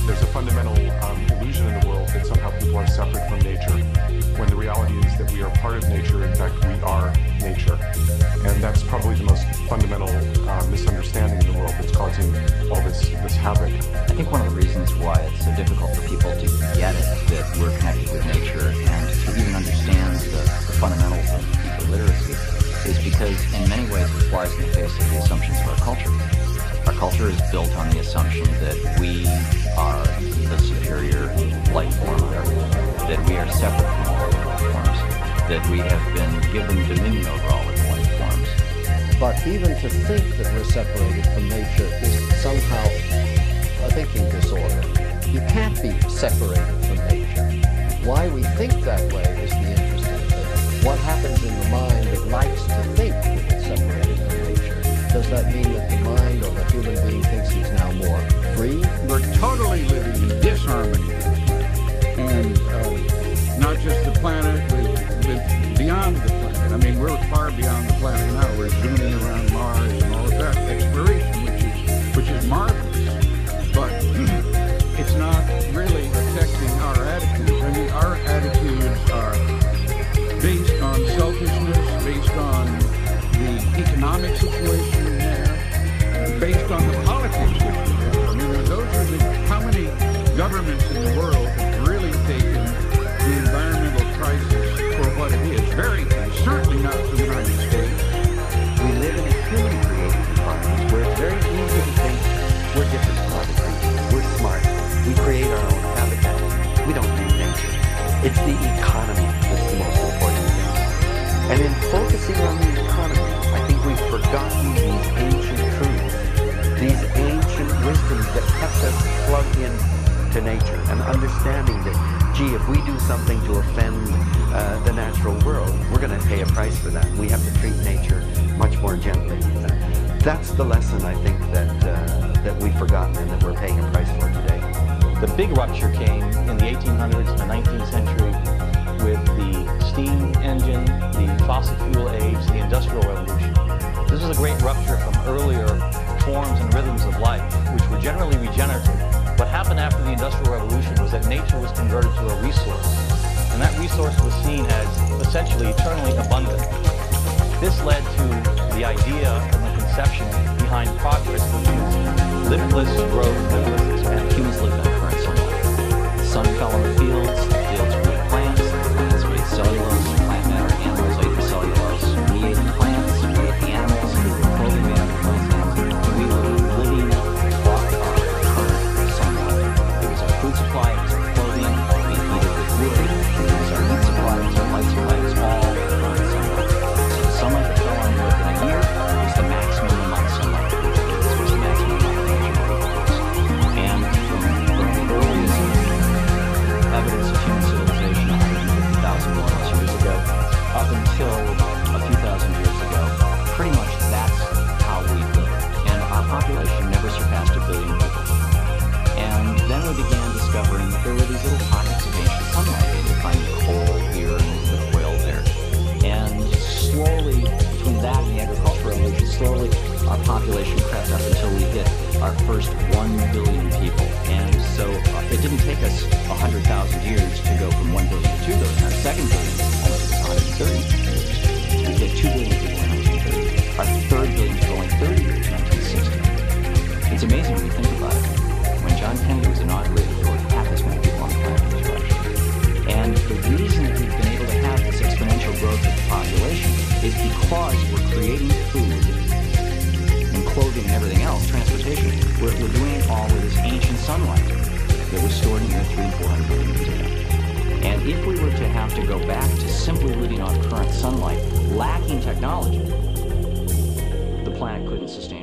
There's a fundamental illusion in the world that somehow people are separate from nature, when the reality is that we are part of nature. In fact, we are nature. And that's probably the most fundamental misunderstanding in the world that's causing all this havoc. I think one of the reasons why it's so difficult for people to get it, that we're connected with nature, and to even understand the fundamentals of literacy, is because in many ways it flies in the face of the assumptions of our culture. Our culture is built on the assumption that we are the superior life form on Earth, that we are separate from all other life forms, that we have been given dominion over all other life forms. But even to think that we're separated from nature is somehow a thinking disorder. You can't be separated from nature. Why we think that way is the interesting thing. What happens in the mind that likes to think that it's separated from nature? Does that mean that the mind or the human being thinks he's now more free? We're totally living in disharmony with the planet. And not just the planet, we live beyond the planet. I mean, we're far beyond the planet now. We're zooming around Mars and all of that exploration, which is marvelous. But it's not really affecting our attitudes. I mean, our attitudes are based on selfishness, based on the economic situation we have, based on the politics which we have. I mean, those are how many governments in the world have really taken the environmental crisis for what it is? Very few, certainly not the United States. We live in a human-created environment where it's very easy to think we're different from other creatures. We're smart. We create our own habitat. We don't need nature. It's the economy that's the most important thing. And in focusing on the economy, I think we've forgotten these ancient truths, these ancient wisdoms that kept us plugged in to nature, and understanding that, gee, if we do something to offend the natural world, we're going to pay a price for that. We have to treat nature much more gently. That's the lesson, I think, that we've forgotten and that we're paying a price for today. The big rupture came in the 1800s and the 19th century with the steam engine, the fossil fuel age, the Industrial Revolution. This is a great rupture from earlier forms and rhythms of life, which were generally regenerative. What happened after the Industrial Revolution was that nature was converted to a resource, and that resource was seen as essentially eternally abundant. This led to the idea and the conception behind progress, which is limitless growth, limitless expansion. Humans lived on current sunlight. The sun fell on the fields grew plants, plants made cellulose, plant matter, animals ate the cellulose. We ate the plants, we ate the animals, we were clothing made out of plants. We were living off our current sunlight. It was our food supply, it was our clothing, we heated with wood, it was our heat supply, it was our light supply, it was all current sunlight. So the sunlight that fell on the earth in a year was the maximum amount of sunlight that we could. This was the maximum amount of nature that we could. And from the earliest evidence of human civilization 150,000 more years ago up until a few thousand years ago, pretty much that's how we lived. And our population never surpassed 1 billion people. And then we began discovering that there were these little pockets of ancient sunlight. You could find the coal here and the oil there. And slowly, between that and the agricultural revolution, slowly our population crept up until we hit our first 1 billion people. And so it didn't take us 100,000 years to go from 1 billion to 2 billion. Our second billion only took 130 years. We hit 2 billion people in 1930. Our third billion was only 30 years in 1960. It's amazing when you think about it. When John Kennedy was inaugurated, there were half as many people on the planet as there are. And the reason that we've been able to have this exponential growth of the population is because we're creating food and clothing and everything else, transportation. We're doing it all with this ancient sunlight that was stored in here 300 and 400 million years ago. And if we were to have to go back to simply living on current sunlight, lacking technology, the planet couldn't sustain